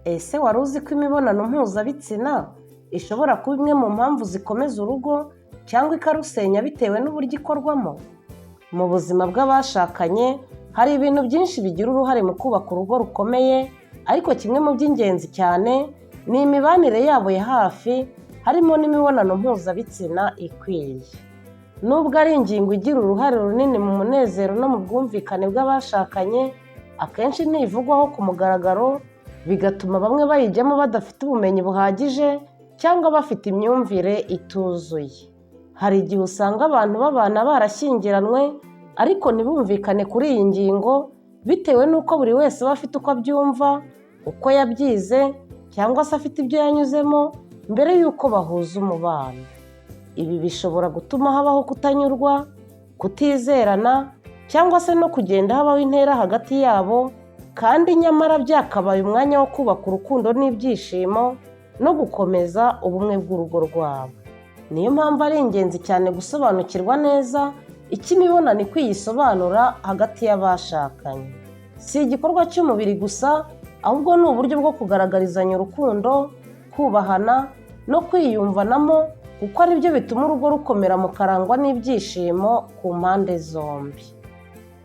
Ese wari uzi ko imibonano mpuzabitsina ishobora kuba imwe mu mpamvu zikomeza urugo cyangwa ikarusenya bitewe n'uburyo ikorwamo? Mu buzima bw'abashakanye hari ibintu byinshi bigira uruhare mu kubaka urugo rukomeye, ariko kimwe mu by'ingenzi cyane ni imibanire yabo ya hafi, harimo n'imibonano mpuzabitsina ikwiye. Nubwo ari ingingo igira uruhare runini mu munezero no mu bwumvikane bw'abashakanye, akenshi ntivugwaho ku mugaragaro, bigatuma bamwe bayijyamo badafite ubumenyi buhagije cyangwa bafite imyumvire ituzuye. Hari igihe usanga abantu babana barashyingiranywe ariko ntibumvikane kuri iyi ngingo, bitewe n'uko buri wese aba afite uko abyumva, uko yabyize cyangwa se afite ibyo yanyuzemo mbere y'uko bahuza umubano. Ibi bishobora gutuma habaho kutanyurwa, kutizerana cyangwa se no kugenda habaho intera hagati yabo, kandi nyamara byakabaye umwanya wo kubaka urukundo n'ibyishimo no gukomeza ubumwe bw'urugo rwabo. Niyo mpamvu ari ingenzi cyane gusobanukirwa neza icyo imibonano ikwiye isobanura hagati y'abashakanye. Si igikorwa cy'umubiri gusa, ahubwo ni uburyo bwo kugaragarizanya urukundo, kubahana no kwiyumvanamo, kuko ari byo bituma urugo rukomera mu karangwa n'ibyishimo ku mpande zombi.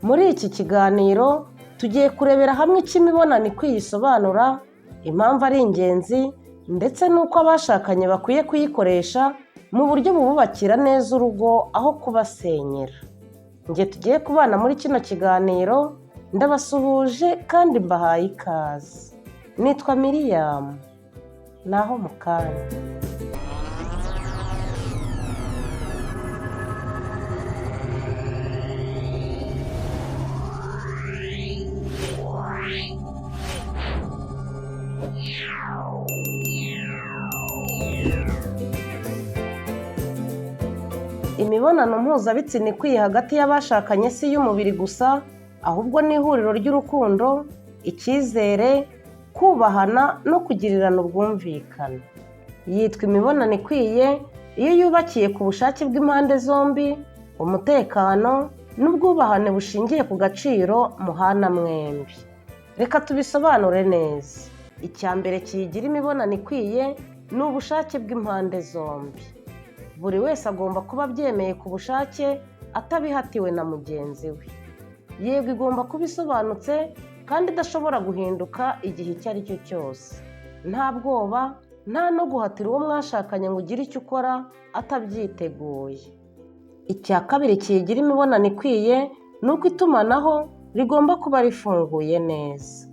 Muri iki kiganiro tugiye kurebera hamwe icyo imibonano ikwiye isobanura, impamvu ari ingenzi, ndetse n'uko abashakanye bakwiye kuyikoresha mu buryo bububakira neza urugo aho kubasenyera. Njye tugiye kubana muri kino kiganiro, ndabasuhuje kandi mbahaye ikaze. Nitwa Miriam, naho mu kanya. Imibonano mpuzabitsina ikwiye hagati y'abashakanye si iy'umubiri gusa, ahubwo ni ihuriro ry'urukundo, icyizere, kubahana no kugirirana ubwumvikane. Yitwa imibonano ikwiye iyo yubakiye ku bushake bw'impande zombi, umutekano n'ubwubahane bushingiye ku gaciro muhana mwembi. Reka tubisobanure neza. Icya mbere kiyigira imibonano ikwiye ni ubushake bw'impande zombi. Buri wese agomba kuba abyemeye ku bushake, atabihatiwe na mugenzi we. Yego, igomba kuba isobanutse kandi idashobora guhinduka igihe icyo ari cyo cyose. Nta bwoba, nta no guhatira uwo mwashakanye ngo ugire icyo ukora atabyiteguye. Icya kabiri kiyigira imibonano ikwiye ni uko itumanaho rigomba kuba rifunguye neza.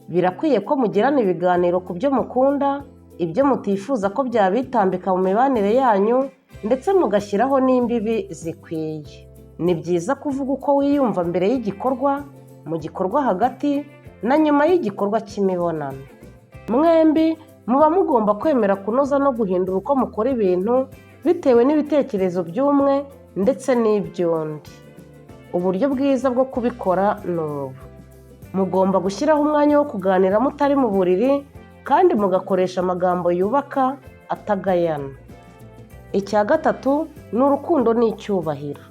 Birakwiye ko mugirana ibiganiro ku byo mukunda, ibyo mutifuza ko byabitambika mu mibanire yanyu, ndetse mugashyiraho n'imbibi zikwiye. Ni byiza kuvuga uko wiyumva mbere y'igikorwa, mu gikorwa hagati na nyuma y'igikorwa cy'imibonano. Mwembi muba mugomba kwemera kunoza no guhindura uko mukora ibintu bitewe n'ibitekerezo by'umwe ndetse n'iby'undi. Uburyo bwiza bwo kubikora ni ubu: mugomba gushyiraho umwanya wo kuganira mutari mu buriri, kandi mugakoresha amagambo yubaka atagayana. Icya gatatu ni urukundo n'icyubahiro.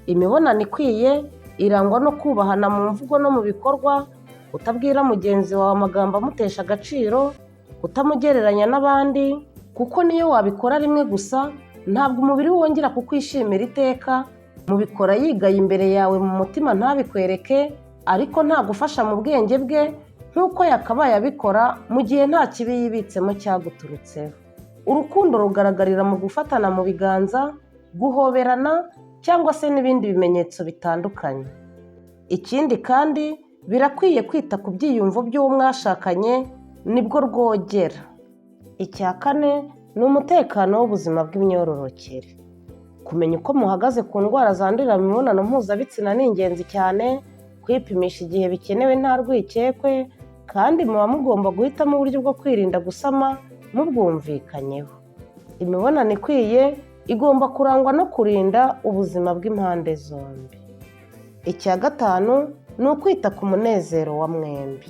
Imibonano ikwiye irangwa no kubahana mu mvugo no mu bikorwa, kutabwira mugenzi wawe amagambo amutesha agaciro, kutamugereranya n'abandi, kuko niyo wabikora rimwe gusa ntabwo umubiri wongera kukwishimira iteka. Mubikora yigaye imbere yawe mu mutima ntabikwereke, ariko ntagufasha mu bwenge bwe nk'uko yakabaye abikora mu gihe nta kibi yibitsemo cyaguturutseho. Urukundo rugaragarira mu gufatana mu biganza, guhoberana cyangwa se n'ibindi bimenyetso bitandukanye. Ikindi kandi birakwiye kwita ku byiyumvo by'uwo mwashakanye, nibwo rwogera. Icya kane ni umutekano w'ubuzima bw'imyororokere. Kumenya uko muhagaze ku ndwara zandurira mu mibonano mpuzabitsina ni ingenzi cyane. Kwipimisha igihe bikenewe nta rwikekwe, kandi muba mugomba guhitamo uburyo bwo kwirinda gusama mubwumvikanyeho. Imibonano ikwiye igomba kurangwa no kurinda ubuzima bw'impande zombi. Icya gatanu ni ukwita ku munezero wa mwembi.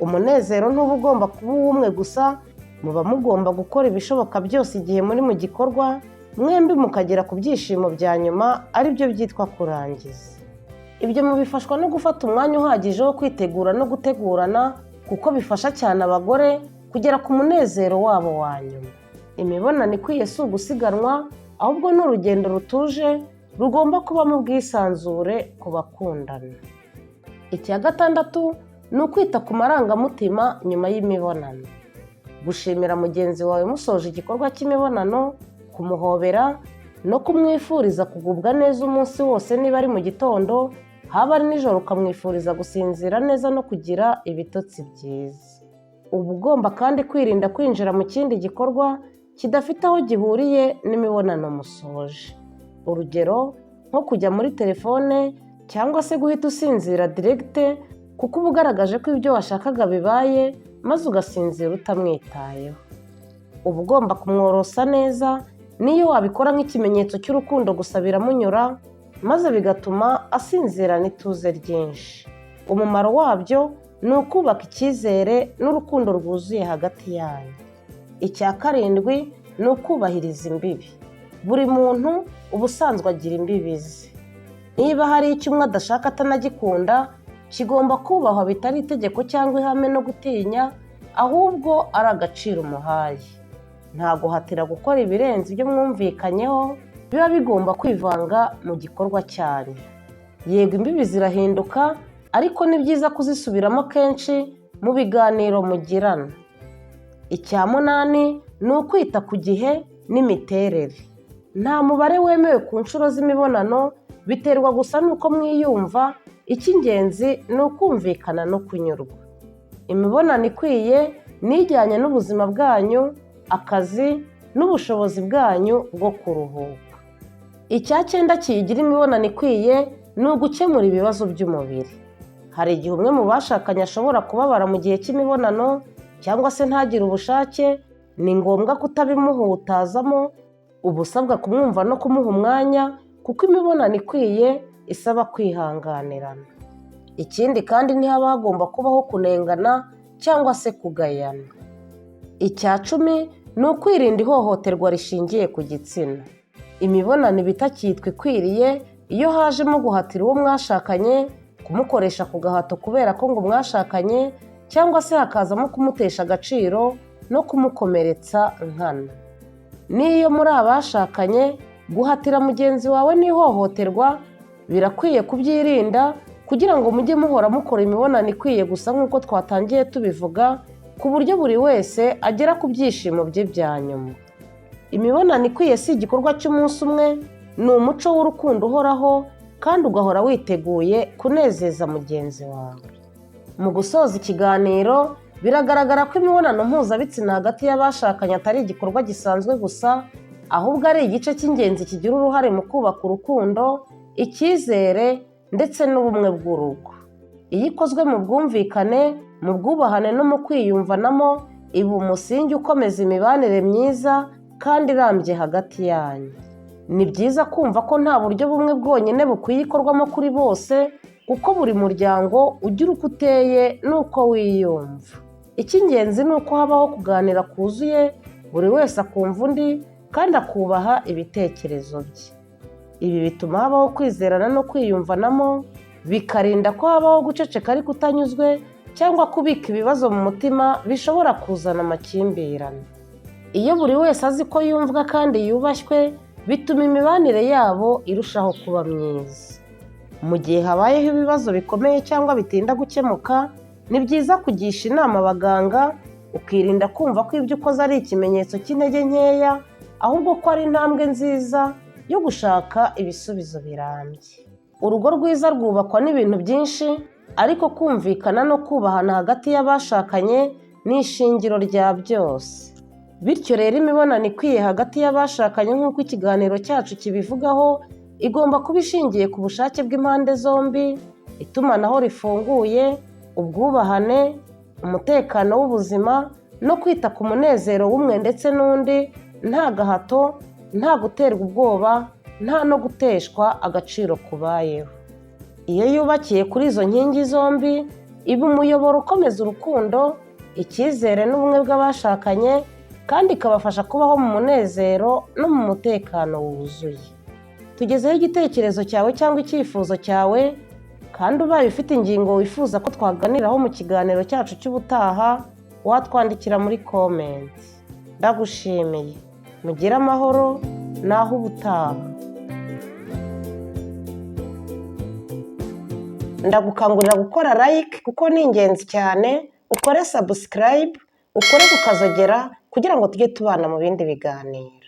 Umunezero ntuba ugomba kuba uw'umwe gusa, muba mugomba gukora ibishoboka byose igihe muri mu gikorwa, mwembi mukagera ku byishimo bya nyuma, ari byo byitwa kurangiza. Ibyo mubifashwa no gufata umwanya uhagije wo kwitegura no gutegurana, kuko bifasha cyane abagore kugera ku munezero wabo wa nyuma. Imibonano ikwiye si ugusiganwa, ahubwo ni urugendo rutuje rugomba kuba mu bwisanzure ku bakundana. Icya gatandatu ni ukwita ku marangamutima nyuma y'imibonano. Gushimira mugenzi wawe musoje igikorwa cy'imibonano, kumuhobera no kumwifuriza kugubwa neza umunsi wose, niba ari mu gitondo, haba ari nijoro ukamwifuriza gusinzira neza no kugira ibitotsi byiza. Uba ugomba kandi kwirinda kwinjira mu kindi gikorwa kidafite aho gihuriye n'imibonano musoje. Urugero nko kujya muri telefone cyangwa se guhita usinzira diregite, kuko uba ugaragaje ko ibyo washakaga bibaye maze ugasinzira utamwitayeho. Uba ugomba kumworosa neza, n'iyo wabikora nk'ikimenyetso cy'urukundo gusa biramunyura, maze bigatuma asinzirana ituze ryinshi. Umumaro wabyo ni ukubaka icyizere n'urukundo rwuzuye hagati yanyu. Icya karindwi ni ukubahiriza imbibi. Buri muntu ubusanzwe agira imbibi ze. Niba hari icyo umwe adashaka atanagikunda, kigomba kubahwa bitari itegeko cyangwa ihame no gutinya, ahubwo ari agaciro umuhaye. Nta guhatira gukora ibirenze ibyo mwumvikanyeho biba bigomba kwivanga mu gikorwa cyanyu. Yego, imbibi zirahinduka, ariko ni byiza kuzisubiramo kenshi mu biganiro mugirana. Icya munani ni ukwita ku gihe n'imiterere. Nta mubare wemewe ku nshuro z'imibonano, biterwa gusa n'uko mwiyumva. Icy'ingenzi ni ukumvikana no kunyurwa. Imibonano ikwiye ni ijyanye n'ubuzima bwanyu, akazi n'ubushobozi bwanyu bwo kuruhuka. Icya cyenda kiyigira imibonano ikwiye ni ugukemura ibibazo by'umubiri. Hari igihe umwe mu bashakanye ashobora kubabara mu gihe cy'imibonano cyangwa se ntagire ubushake. Ni ngombwa kutabimuhutazamo, uba usabwa kumwumva no kumuha umwanya, kuko imibonano ikwiye isaba kwihanganirana. Ikindi kandi ntihaba hagomba kubaho kunengana cyangwa se kugayana. Icya cumi ni ukwirinda ihohoterwa rishingiye ku gitsina. Imibonano iba itakitwa ikwiriye iyo hajemo guhatira uwo mwashakanye, kumukoresha ku gahato kubera ko ngo mwashakanye, cyangwa se hakazamo kumutesha agaciro no kumukomeretsa nkana. N'iyo muri abashakanye, guhatira mugenzi wawe n'ihohoterwa birakwiye kubyirinda, kugira ngo mujye muhora mukora imibonano ikwiye gusa nk'uko twatangiye tubivuga, ku buryo buri wese agera ku byishimo bye bya nyuma. Imibonano ikwiye si igikorwa cy'umunsi umwe, ni umuco w'urukundo uhoraho, kandi ugahora witeguye kunezeza mugenzi wawe. Mu gusoza ikiganiro, biragaragara ko imibonano mpuzabitsina hagati y'abashakanye atari igikorwa gisanzwe gusa, ahubwo ari igice cy'ingenzi kigira uruhare mu kubaka urukundo, icyizere ndetse n'ubumwe bw'urugo. Iyo ikozwe mu bwumvikane, mu bwubahane no mu kwiyumvanamo, iba umusingi ukomeza imibanire myiza kandi irambye hagati yanyu. Ni byiza kumva ko nta buryo bumwe bwonyine bukwiye ikorwamo kuri bose, kuko buri muryango ugira uko uteye n'uko wiyumva. Icy'ingenzi ni uko habaho kuganira kuzuye, buri wese akumva undi kandi akubaha ibitekerezo bye. Ibi bituma habaho kwizerana no kwiyumvanamo, bikarinda ko habaho guceceka ariko utanyuzwe, cyangwa kubika ibibazo mu mutima bishobora kuzana amakimbirane. Iyo buri wese azi ko yumvwa kandi yubashywe, bituma imibanire yabo irushaho kuba myiza. Mu gihe habayeho ibibazo bikomeye cyangwa bitinda gukemuka, ni byiza kugisha inama abaganga, ukirinda kumva ko ibyo ukoze ari ikimenyetso cy'intege nkeya, ahubwo ko ari intambwe nziza yo gushaka ibisubizo birambye. Urugo rwiza rwubakwa n'ibintu byinshi, ariko kumvikana no kubahana hagati y'abashakanye ni ishingiro rya byose. Bityo rero imibonano ikwiye hagati y'abashakanye nk'uko ikiganiro cyacu kibivugaho, igomba kuba ishingiye ku bushake bw'impande zombi, itumanaho rifunguye, ubwubahane, umutekano w'ubuzima no kwita ku munezero w'umwe ndetse n'undi, nta gahato, nta guterwa ubwoba, nta no guteshwa agaciro kubayeho. Iyo yubakiye kuri izo nkingi zombi, iba umuyoboro ukomeza urukundo, icyizere n'ubumwe bw'abashakanye, kandi ikabafasha kubaho mu munezero no mu mutekano wuzuye. Tugezeho igitekerezo cyawe cyangwa icyifuzo cyawe, kandi ubaye ufite ingingo wifuza ko twaganiraho mu kiganiro cyacu cy'ubutaha watwandikira muri komenti. Ndagushimiye, mugire amahoro naho ubutaha. Ndagukangurira gukora like kuko ni ingenzi cyane, ukore subscribe, ukore kukazogera kugira ngo tujye tubana mu bindi biganiro.